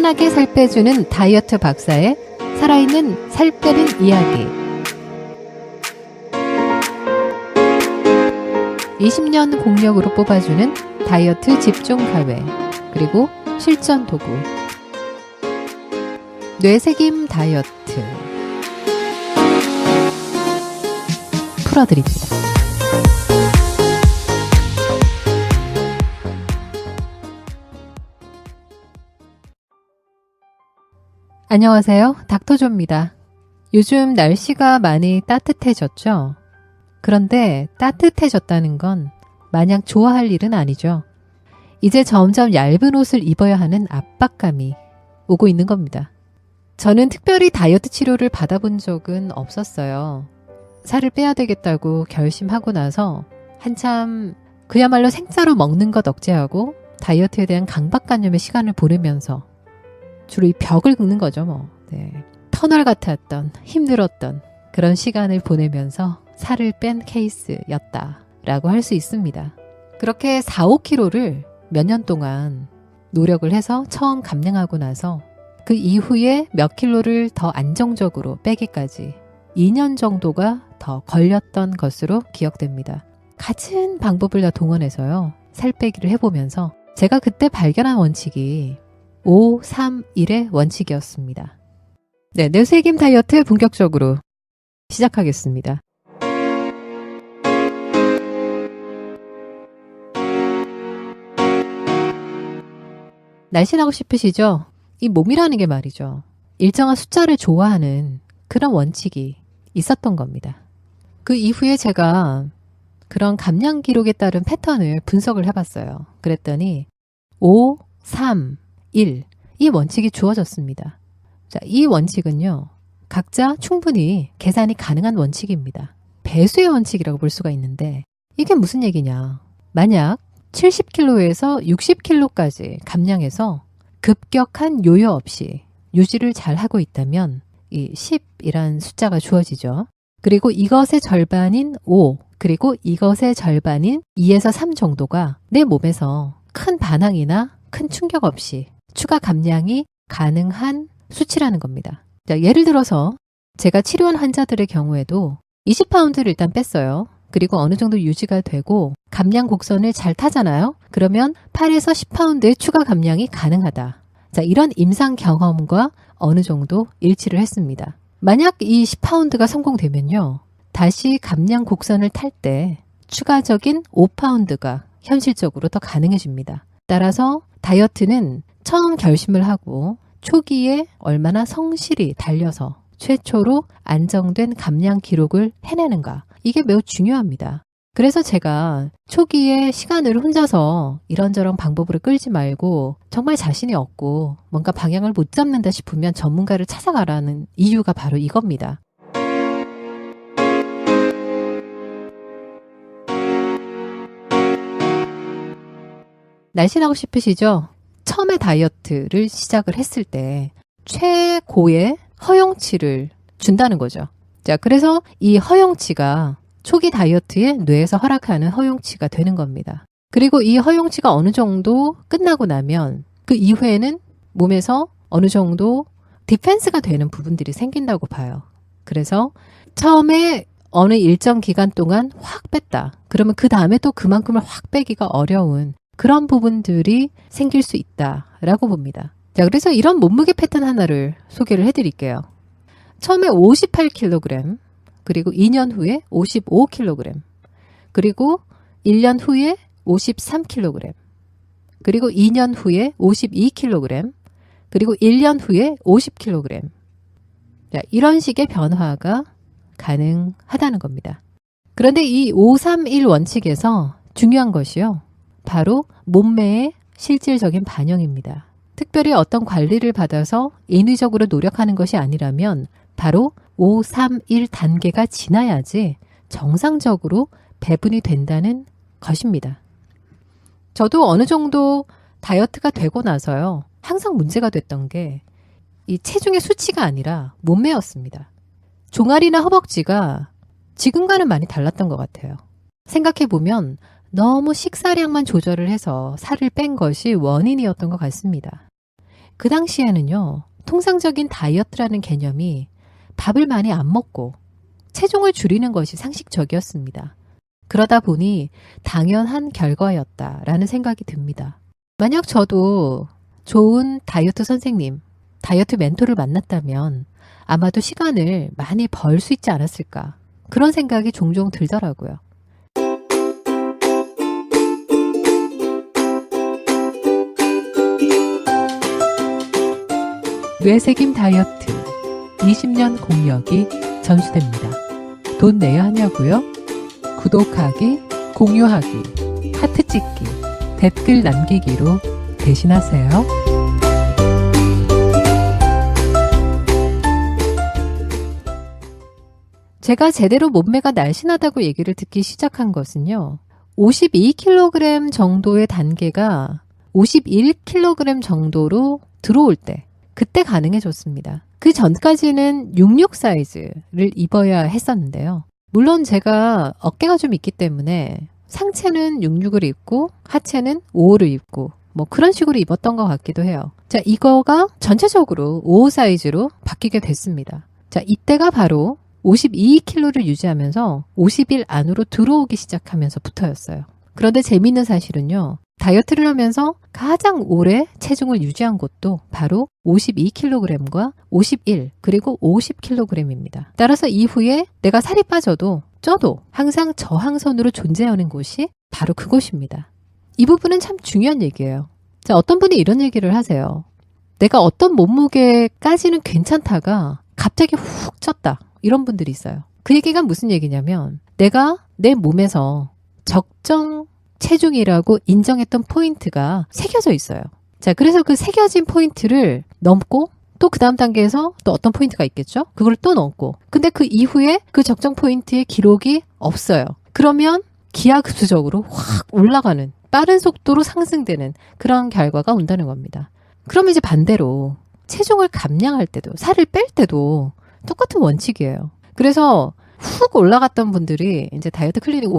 편하게 살 빼주는 다이어트 박사의 살아있는 살 빼는 이야기. 20년 공력으로 뽑아주는 다이어트 집중 가외, 그리고 실전 도구. 뇌새김 다이어트 풀어드립니다. 안녕하세요. 닥터조입니다. 요즘 날씨가 많이 따뜻해졌죠? 그런데 따뜻해졌다는 건 마냥 좋아할 일은 아니죠. 이제 점점 얇은 옷을 입어야 하는 압박감이 오고 있는 겁니다. 저는 특별히 다이어트 치료를 받아본 적은 없었어요. 살을 빼야 되겠다고 결심하고 나서 한참 그야말로 생짜로 먹는 것 억제하고 다이어트에 대한 강박관념의 시간을 보내면서 주로 이 벽을 긁는 거죠, 뭐. 네. 터널 같았던, 힘들었던 그런 시간을 보내면서 살을 뺀 케이스였다라고 할 수 있습니다. 그렇게 4, 5kg를 몇 년 동안 노력을 해서 처음 감량하고 나서 그 이후에 몇 킬로를 더 안정적으로 빼기까지 2년 정도가 더 걸렸던 것으로 기억됩니다. 갖은 방법을 다 동원해서요. 살 빼기를 해보면서 제가 그때 발견한 원칙이 5, 3, 1의 원칙이었습니다. 네, 뇌새김 다이어트 본격적으로 시작하겠습니다. 날씬하고 싶으시죠? 이 몸이라는 게 말이죠. 일정한 숫자를 좋아하는 그런 원칙이 있었던 겁니다. 그 이후에 제가 그런 감량 기록에 따른 패턴을 분석을 해봤어요. 그랬더니 5, 3, 1, 이 원칙이 주어졌습니다. 자, 이 원칙은요, 각자 충분히 계산이 가능한 원칙입니다. 배수의 원칙이라고 볼 수가 있는데, 이게 무슨 얘기냐. 만약 70kg에서 60kg까지 감량해서 급격한 요요 없이 유지를 잘 하고 있다면 이 10이란 숫자가 주어지죠. 그리고 이것의 절반인 5, 그리고 이것의 절반인 2에서 3 정도가 내 몸에서 큰 반항이나 큰 충격 없이 추가 감량이 가능한 수치라는 겁니다. 자, 예를 들어서 제가 치료한 환자들의 경우에도 20파운드를 일단 뺐어요. 그리고 어느 정도 유지가 되고 감량 곡선을 잘 타잖아요. 그러면 8에서 10파운드의 추가 감량이 가능하다. 자, 이런 임상 경험과 어느 정도 일치를 했습니다. 만약 이 10파운드가 성공되면요. 다시 감량 곡선을 탈 때 추가적인 5파운드가 현실적으로 더 가능해집니다. 따라서 다이어트는 처음 결심을 하고 초기에 얼마나 성실히 달려서 최초로 안정된 감량 기록을 해내는가. 이게 매우 중요합니다. 그래서 제가 초기에 시간을 혼자서 이런저런 방법으로 끌지 말고 정말 자신이 없고 뭔가 방향을 못 잡는다 싶으면 전문가를 찾아가라는 이유가 바로 이겁니다. 날씬하고 싶으시죠? 처음에 다이어트를 시작을 했을 때 최고의 허용치를 준다는 거죠. 자, 그래서 이 허용치가 초기 다이어트에 뇌에서 허락하는 허용치가 되는 겁니다. 그리고 이 허용치가 어느 정도 끝나고 나면 그 이후에는 몸에서 어느 정도 디펜스가 되는 부분들이 생긴다고 봐요. 그래서 처음에 어느 일정 기간 동안 확 뺐다. 그러면 그 다음에 또 그만큼을 확 빼기가 어려운 그런 부분들이 생길 수 있다라고 봅니다. 자, 그래서 이런 몸무게 패턴 하나를 소개를 해드릴게요. 처음에 58kg, 그리고 2년 후에 55kg, 그리고 1년 후에 53kg, 그리고 2년 후에 52kg, 그리고 1년 후에 50kg. 자, 이런 식의 변화가 가능하다는 겁니다. 그런데 이 531 원칙에서 중요한 것이요. 바로 몸매의 실질적인 반영입니다. 특별히 어떤 관리를 받아서 인위적으로 노력하는 것이 아니라면 바로 531 단계가 지나야지 정상적으로 배분이 된다는 것입니다. 저도 어느 정도 다이어트가 되고 나서요. 항상 문제가 됐던 게 이 체중의 수치가 아니라 몸매였습니다. 종아리나 허벅지가 지금과는 많이 달랐던 것 같아요. 생각해보면 너무 식사량만 조절을 해서 살을 뺀 것이 원인이었던 것 같습니다. 그 당시에는요, 통상적인 다이어트라는 개념이 밥을 많이 안 먹고 체중을 줄이는 것이 상식적이었습니다. 그러다 보니 당연한 결과였다라는 생각이 듭니다. 만약 저도 좋은 다이어트 선생님, 다이어트 멘토를 만났다면 아마도 시간을 많이 벌 수 있지 않았을까. 그런 생각이 종종 들더라고요. 뇌새김 다이어트 20년 공력이 전수됩니다. 돈 내야 하냐고요? 구독하기, 공유하기, 하트 찍기, 댓글 남기기로 대신하세요. 제가 제대로 몸매가 날씬하다고 얘기를 듣기 시작한 것은요. 52kg 정도의 단계가 51kg 정도로 들어올 때, 그때 가능해졌습니다. 그 전까지는 66 사이즈를 입어야 했었는데요. 물론 제가 어깨가 좀 있기 때문에 상체는 66을 입고 하체는 55를 입고 뭐 그런 식으로 입었던 것 같기도 해요. 자, 이거가 전체적으로 55 사이즈로 바뀌게 됐습니다. 자, 이때가 바로 52kg를 유지하면서 50일 안으로 들어오기 시작하면서부터였어요. 그런데 재미있는 사실은요. 다이어트를 하면서 가장 오래 체중을 유지한 곳도 바로 52kg과 51 그리고 50kg입니다. 따라서 이후에 내가 살이 빠져도 쪄도 항상 저항선으로 존재하는 곳이 바로 그곳입니다. 이 부분은 참 중요한 얘기예요. 자, 어떤 분이 이런 얘기를 하세요. 내가 어떤 몸무게까지는 괜찮다가 갑자기 훅 쪘다. 이런 분들이 있어요. 그 얘기가 무슨 얘기냐면 내가 내 몸에서 적정 체중이라고 인정했던 포인트가 새겨져 있어요. 자, 그래서 그 새겨진 포인트를 넘고 또 그 다음 단계에서 또 어떤 포인트가 있겠죠? 그걸 또 넘고. 근데 그 이후에 그 적정 포인트의 기록이 없어요. 그러면 기하급수적으로 확 올라가는 빠른 속도로 상승되는 그런 결과가 온다는 겁니다. 그러면 이제 반대로 체중을 감량할 때도 살을 뺄 때도 똑같은 원칙이에요. 그래서 훅 올라갔던 분들이 이제 다이어트 클리닉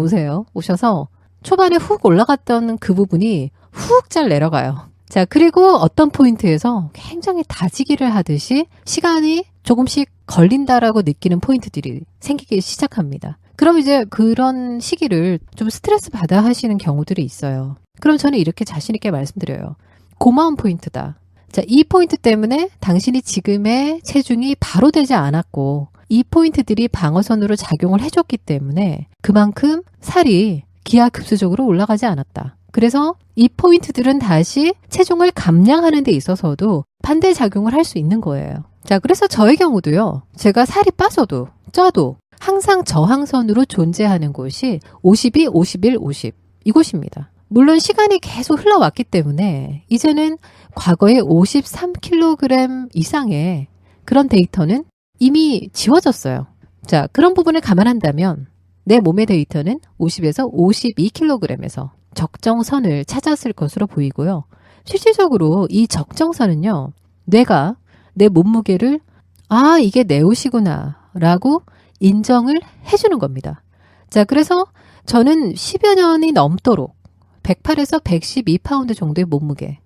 오셔서 초반에 훅 올라갔던 그 부분이 훅 잘 내려가요. 자, 그리고 어떤 포인트에서 굉장히 다지기를 하듯이 시간이 조금씩 걸린다라고 느끼는 포인트들이 생기기 시작합니다. 그럼 이제 그런 시기를 좀 스트레스 받아 하시는 경우들이 있어요. 그럼 저는 이렇게 자신 있게 말씀드려요. 고마운 포인트다. 자, 이 포인트 때문에 당신이 지금의 체중이 바로 되지 않았고 이 포인트들이 방어선으로 작용을 해줬기 때문에 그만큼 살이 기하급수적으로 올라가지 않았다. 그래서 이 포인트들은 다시 체중을 감량하는 데 있어서도 반대작용을 할 수 있는 거예요. 자, 그래서 저의 경우도요. 제가 살이 빠져도 쪄도 항상 저항선으로 존재하는 곳이 52, 51, 50 이곳입니다. 물론 시간이 계속 흘러왔기 때문에 이제는 과거의 53kg 이상의 그런 데이터는 이미 지워졌어요. 자, 그런 부분을 감안한다면 내 몸의 데이터는 50에서 52kg에서 적정선을 찾았을 것으로 보이고요. 실질적으로 이 적정선은요. 뇌가 내 몸무게를 이게 내 옷이구나 라고 인정을 해주는 겁니다. 자, 그래서 저는 10여 년이 넘도록 108에서 112파운드 정도의 몸무게,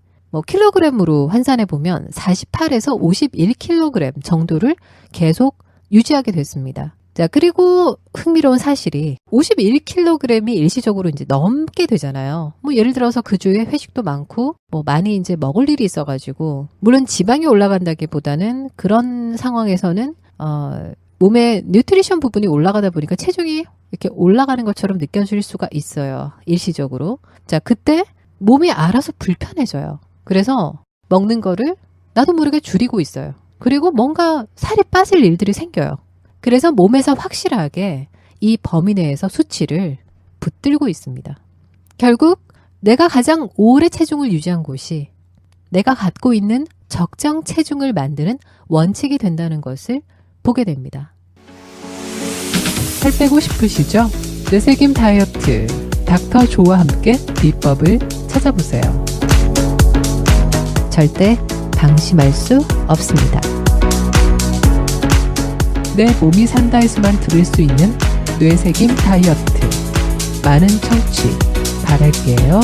킬로그램으로 환산해 보면 48에서 51kg 정도를 계속 유지하게 됐습니다. 자, 그리고 흥미로운 사실이 51kg이 일시적으로 이제 넘게 되잖아요. 예를 들어서 그 주에 회식도 많고, 많이 이제 먹을 일이 있어가지고, 물론 지방이 올라간다기보다는 그런 상황에서는, 몸의 뉴트리션 부분이 올라가다 보니까 체중이 이렇게 올라가는 것처럼 느껴질 수가 있어요. 일시적으로. 자, 그때 몸이 알아서 불편해져요. 그래서 먹는 거를 나도 모르게 줄이고 있어요. 그리고 뭔가 살이 빠질 일들이 생겨요. 그래서 몸에서 확실하게 이 범위 내에서 수치를 붙들고 있습니다. 결국 내가 가장 오래 체중을 유지한 곳이 내가 갖고 있는 적정 체중을 만드는 원칙이 된다는 것을 보게 됩니다. 살 빼고 싶으시죠? 뇌새김 다이어트 닥터 조와 함께 비법을 찾아보세요. 절대 방심할 수 없습니다. 내 몸이 산다에서만 들을 수 있는 뇌새김 다이어트 많은 청취 바랄게요.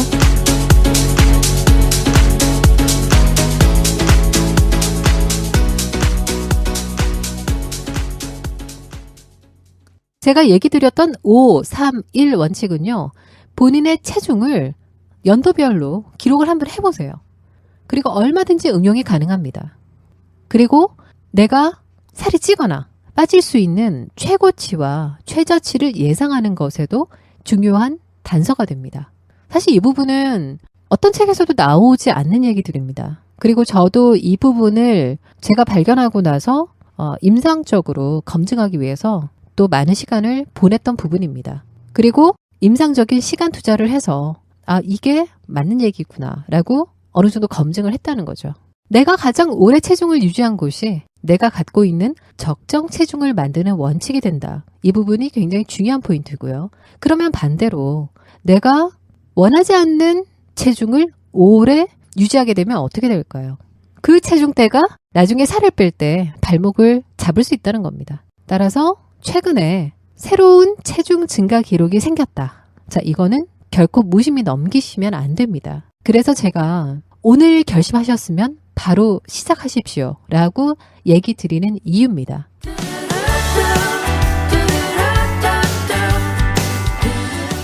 제가 얘기 드렸던 5, 3, 1 원칙은요. 본인의 체중을 연도별로 기록을 한번 해보세요. 그리고 얼마든지 응용이 가능합니다. 그리고 내가 살이 찌거나 빠질 수 있는 최고치와 최저치를 예상하는 것에도 중요한 단서가 됩니다. 사실 이 부분은 어떤 책에서도 나오지 않는 얘기들입니다. 그리고 저도 이 부분을 제가 발견하고 나서 임상적으로 검증하기 위해서 또 많은 시간을 보냈던 부분입니다. 그리고 임상적인 시간 투자를 해서 이게 맞는 얘기구나 라고 어느 정도 검증을 했다는 거죠. 내가 가장 오래 체중을 유지한 곳이 내가 갖고 있는 적정 체중을 만드는 원칙이 된다. 이 부분이 굉장히 중요한 포인트고요. 그러면 반대로 내가 원하지 않는 체중을 오래 유지하게 되면 어떻게 될까요? 그 체중대가 나중에 살을 뺄 때 발목을 잡을 수 있다는 겁니다. 따라서 최근에 새로운 체중 증가 기록이 생겼다. 자, 이거는 결코 무심히 넘기시면 안 됩니다. 그래서 제가 오늘 결심하셨으면 바로 시작하십시오 라고 얘기 드리는 이유입니다.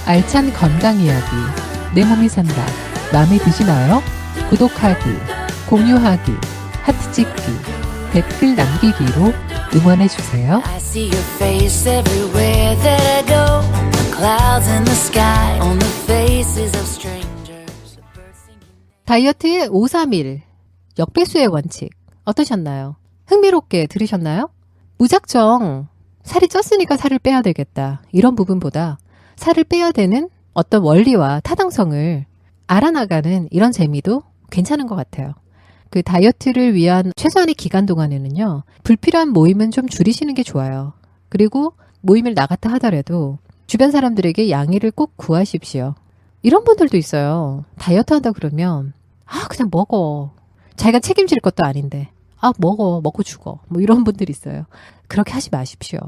알찬 건강 이야기 내 몸이 산다. 마음에 드시나요? 구독하기, 공유하기, 하트 찍기, 댓글 남기기로 응원해주세요. I see your face everywhere that I go. The clouds in the sky on the faces of strangers. 다이어트의 531 역배수의 원칙 어떠셨나요? 흥미롭게 들으셨나요? 무작정 살이 쪘으니까 살을 빼야 되겠다 이런 부분보다 살을 빼야 되는 어떤 원리와 타당성을 알아나가는 이런 재미도 괜찮은 것 같아요. 그 다이어트를 위한 최소한의 기간 동안에는요. 불필요한 모임은 좀 줄이시는 게 좋아요. 그리고 모임을 나갔다 하더라도 주변 사람들에게 양해를 꼭 구하십시오. 이런 분들도 있어요. 다이어트 한다 그러면 그냥 먹어. 자기가 책임질 것도 아닌데 먹고 죽어. 뭐 이런 분들이 있어요. 그렇게 하지 마십시오.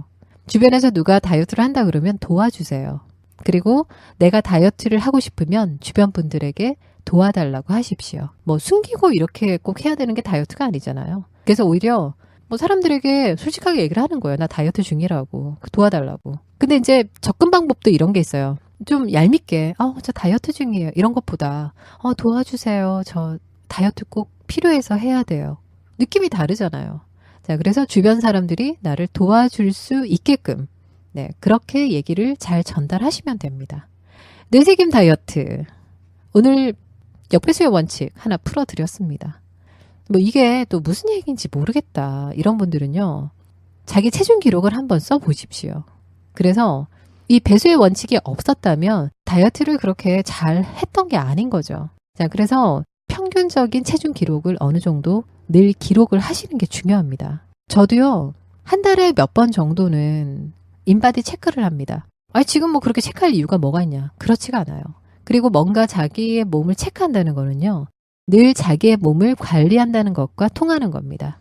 주변에서 누가 다이어트를 한다 그러면 도와주세요. 그리고 내가 다이어트를 하고 싶으면 주변 분들에게 도와달라고 하십시오. 뭐 숨기고 이렇게 꼭 해야 되는 게 다이어트가 아니잖아요. 그래서 오히려 뭐 사람들에게 솔직하게 얘기를 하는 거예요. 나 다이어트 중이라고. 도와달라고. 근데 이제 접근 방법도 이런 게 있어요. 좀 얄밉게 저 다이어트 중이에요. 이런 것보다 도와주세요. 저 다이어트 꼭 필요해서 해야 돼요. 느낌이 다르잖아요. 자, 그래서 주변 사람들이 나를 도와줄 수 있게끔 그렇게 얘기를 잘 전달하시면 됩니다. 뇌세김 다이어트. 오늘 역배수의 원칙 하나 풀어드렸습니다. 뭐 이게 또 무슨 얘기인지 모르겠다. 이런 분들은요. 자기 체중 기록을 한번 써보십시오. 그래서 이 배수의 원칙이 없었다면 다이어트를 그렇게 잘 했던 게 아닌 거죠. 자, 그래서 평균적인 체중 기록을 어느 정도 늘 기록을 하시는 게 중요합니다. 저도요. 한 달에 몇 번 정도는 인바디 체크를 합니다. 지금 뭐 그렇게 체크할 이유가 뭐가 있냐? 그렇지가 않아요. 그리고 뭔가 자기의 몸을 체크한다는 거는요. 늘 자기의 몸을 관리한다는 것과 통하는 겁니다.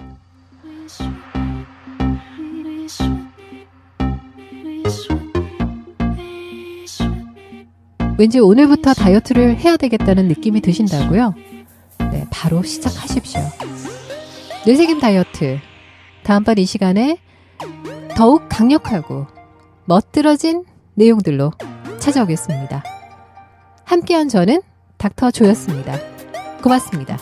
왠지 오늘부터 다이어트를 해야 되겠다는 느낌이 드신다고요? 네, 바로 시작하십시오. 뇌세김 다이어트. 다음번 이 시간에 더욱 강력하고 멋들어진 내용들로 찾아오겠습니다. 함께한 저는 닥터 조였습니다. 고맙습니다.